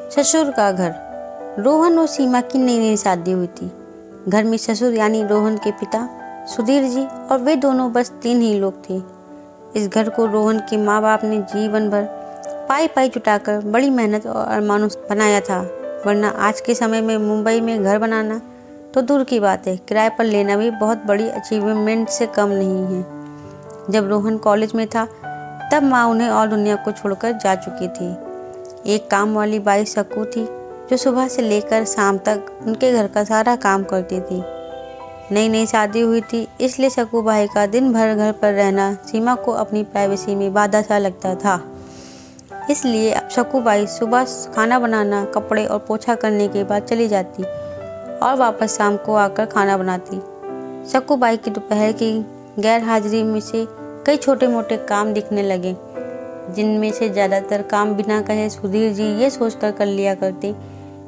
ससुर का घर। रोहन और सीमा की नई नई शादी हुई थी। घर में ससुर यानी रोहन के पिता सुधीर जी और वे दोनों बस 3 ही लोग थे। इस घर को रोहन के माँ बाप ने जीवन भर पाई पाई जुटाकर बड़ी मेहनत और अरमानों से बनाया था, वरना आज के समय में मुंबई में घर बनाना तो दूर की बात है, किराए पर लेना भी बहुत बड़ी अचीवमेंट से कम नहीं है। जब रोहन कॉलेज में था तब माँ उन्हें और दुनिया को छोड़कर जा चुकी थी। एक काम वाली बाई सकू थी जो सुबह से लेकर शाम तक उनके घर का सारा काम करती थी। नई नई शादी हुई थी, इसलिए सकू बाई का दिन भर घर पर रहना सीमा को अपनी प्राइवेसी में बाधा सा लगता था। इसलिए अब सकू बाई सुबह खाना बनाना, कपड़े और पोछा करने के बाद चली जाती और वापस शाम को आकर खाना बनाती। सकू बाई की दोपहर की गैर हाजिरी में से कई छोटे मोटे काम दिखने लगे, जिनमें से ज़्यादातर काम बिना कहे सुधीर जी ये सोचकर कर लिया करते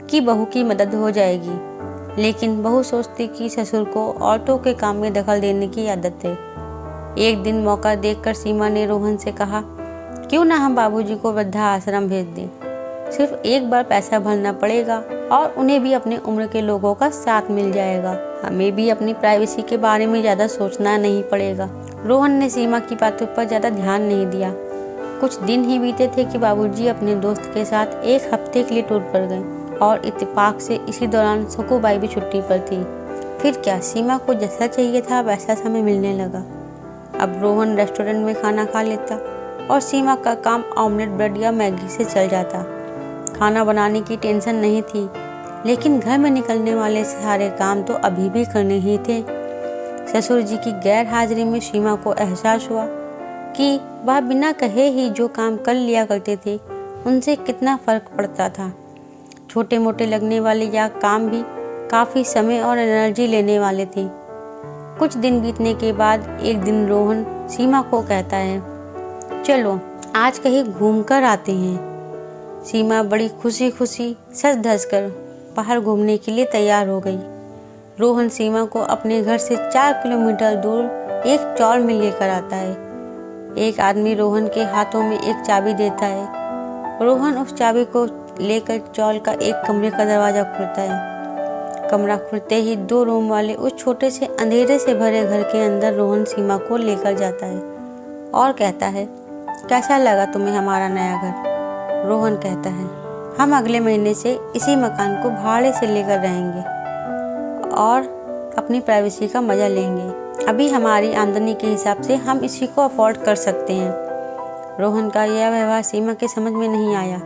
कि बहू की मदद हो जाएगी, लेकिन बहू सोचती कि ससुर को औरतों के काम में दखल देने की आदत है। एक दिन मौका देखकर सीमा ने रोहन से कहा, क्यों ना हम बाबूजी को वृद्धा आश्रम भेज दें। सिर्फ एक बार पैसा भरना पड़ेगा और उन्हें भी अपने उम्र के लोगों का साथ मिल जाएगा। हमें भी अपनी प्राइवेसी के बारे में ज़्यादा सोचना नहीं पड़ेगा। रोहन ने सीमा की बातों पर ज़्यादा ध्यान नहीं दिया। कुछ दिन ही बीते थे कि बाबूजी अपने दोस्त के साथ एक हफ्ते के लिए टूर पर गए और इत्तेफाक से इसी दौरान सकू बाई भी छुट्टी पर थी। फिर क्या, सीमा को जैसा चाहिए था वैसा समय मिलने लगा। अब रोहन रेस्टोरेंट में खाना खा लेता और सीमा का काम ऑमलेट ब्रेड या मैगी से चल जाता। खाना बनाने की टेंशन नहीं थी, लेकिन घर में निकलने वाले सारे काम तो अभी भी करने ही थे। ससुर जी की गैर हाजिरी में सीमा को एहसास हुआ कि वह बिना कहे ही जो काम कर लिया करते थे उनसे कितना फ़र्क पड़ता था। छोटे मोटे लगने वाले यह काम भी काफ़ी समय और एनर्जी लेने वाले थे। कुछ दिन बीतने के बाद एक दिन रोहन सीमा को कहता है, चलो आज कहीं घूम कर आते हैं। सीमा बड़ी खुशी खुशी सज धज कर बाहर घूमने के लिए तैयार हो गई। रोहन सीमा को अपने घर से 4 किलोमीटर दूर एक चौर में लेकर आता है। एक आदमी रोहन के हाथों में एक चाबी देता है। रोहन उस चाबी को लेकर चौल का एक कमरे का दरवाज़ा खोलता है। कमरा खुलते ही 2 रूम वाले उस छोटे से अंधेरे से भरे घर के अंदर रोहन सीमा को लेकर जाता है और कहता है, कैसा लगा तुम्हें हमारा नया घर? रोहन कहता है, हम अगले महीने से इसी मकान को भाड़े से लेकर रहेंगे और अपनी प्राइवेसी का मज़ा लेंगे। अभी हमारी आमदनी के हिसाब से हम इसी को अफोर्ड कर सकते हैं। रोहन का यह व्यवहार सीमा के समझ में नहीं आया।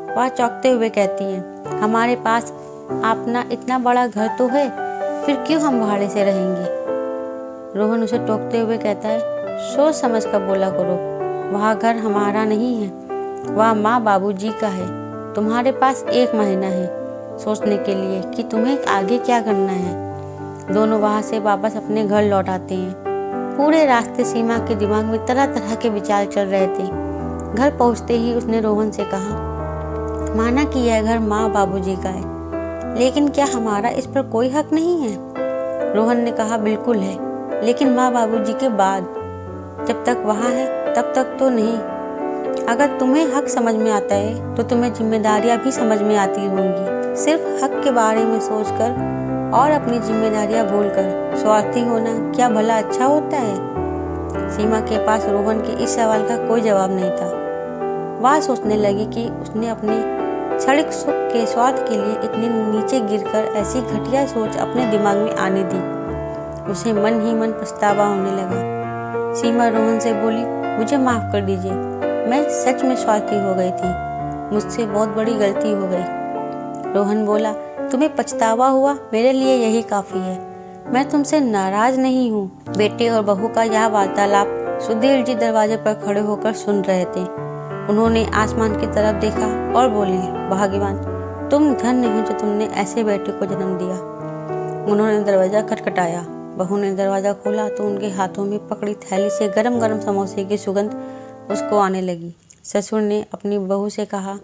वह चौंकते हुए कहती है, हमारे पास अपना इतना बड़ा घर तो है, फिर क्यों हम भाड़े से रहेंगे? रोहन उसे टोकते हुए कहता है, सोच समझ कर बोला करो, वह घर हमारा नहीं है, वह माँ बाबूजी का है। तुम्हारे पास 1 महीना है सोचने के लिए कि तुम्हें आगे क्या करना है। दोनों वहाँ से वापस अपने घर लौट आते हैं। पूरे रास्ते सीमा के दिमाग में तरह तरह के विचार चल रहे थे। घर पहुँचते ही उसने रोहन से कहा, माना कि यह घर माँ बाबूजी का है, लेकिन क्या हमारा इस पर कोई हक नहीं है? रोहन ने कहा, बिल्कुल है, लेकिन माँ बाबूजी के बाद। जब तक वहाँ है तब तक तो नहीं। अगर तुम्हें हक समझ में आता है तो तुम्हें जिम्मेदारियाँ भी समझ में आती होंगी। सिर्फ हक के बारे में सोचकर और अपनी जिम्मेदारियाँ भूलकर स्वार्थी होना क्या भला अच्छा होता है? सीमा के पास रोहन के इस सवाल का कोई जवाब नहीं था। वह सोचने लगी कि उसने अपने क्षणिक सुख के स्वार्थ के लिए इतने नीचे गिरकर ऐसी घटिया सोच अपने दिमाग में आने दी। उसे मन ही मन पछतावा होने लगा। सीमा रोहन से बोली, मुझे माफ़ कर दीजिए, मैं सच में स्वार्थी हो गई थी, मुझसे बहुत बड़ी गलती हो गई। रोहन बोला, तुम्हें पछतावा हुआ, मेरे लिए यही काफ़ी है, मैं तुमसे नाराज़ नहीं हूँ। बेटे और बहू का यह वार्तालाप सुधीर जी दरवाजे पर खड़े होकर सुन रहे थे। उन्होंने आसमान की तरफ देखा और बोले, भाग्यवान, तुम धन्य हो जो तुमने ऐसे बेटे को जन्म दिया। उन्होंने दरवाज़ा खटखटाया। बहू ने दरवाज़ा खोला तो उनके हाथों में पकड़ी थैली से गरम गरम समोसे की सुगंध उसको आने लगी। ससुर ने अपनी बहू से कहा,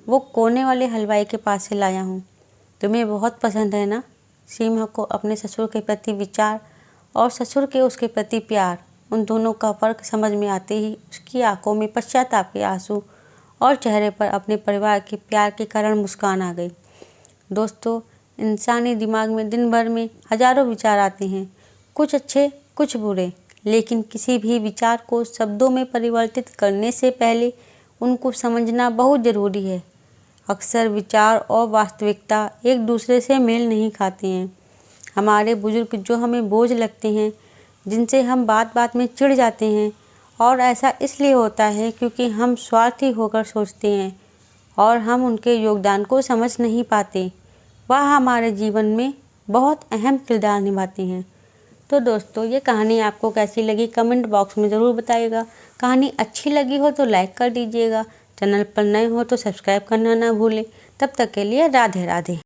वो कोने वाले हलवाई के पास से लाया हूँ, तुम्हें बहुत पसंद है ना? सीमा को अपने ससुर के प्रति विचार और ससुर के उसके प्रति प्यार, उन दोनों का फ़र्क समझ में आते ही उसकी आंखों में पश्चाताप के आंसू और चेहरे पर अपने परिवार के प्यार के कारण मुस्कान आ गई। दोस्तों, इंसानी दिमाग में दिन भर में हजारों विचार आते हैं, कुछ अच्छे कुछ बुरे, लेकिन किसी भी विचार को शब्दों में परिवर्तित करने से पहले उनको समझना बहुत ज़रूरी है। अक्सर विचार और वास्तविकता एक दूसरे से मेल नहीं खाते हैं। हमारे बुजुर्ग जो हमें बोझ लगते हैं, जिनसे हम बात बात में चिढ़ जाते हैं, और ऐसा इसलिए होता है क्योंकि हम स्वार्थी होकर सोचते हैं और हम उनके योगदान को समझ नहीं पाते। वह हमारे जीवन में बहुत अहम किरदार निभाते हैं। तो दोस्तों, ये कहानी आपको कैसी लगी कमेंट बॉक्स में ज़रूर बताइएगा। कहानी अच्छी लगी हो तो लाइक कर दीजिएगा। चैनल पर नए हो तो सब्सक्राइब करना ना भूलें। तब तक के लिए राधे राधे।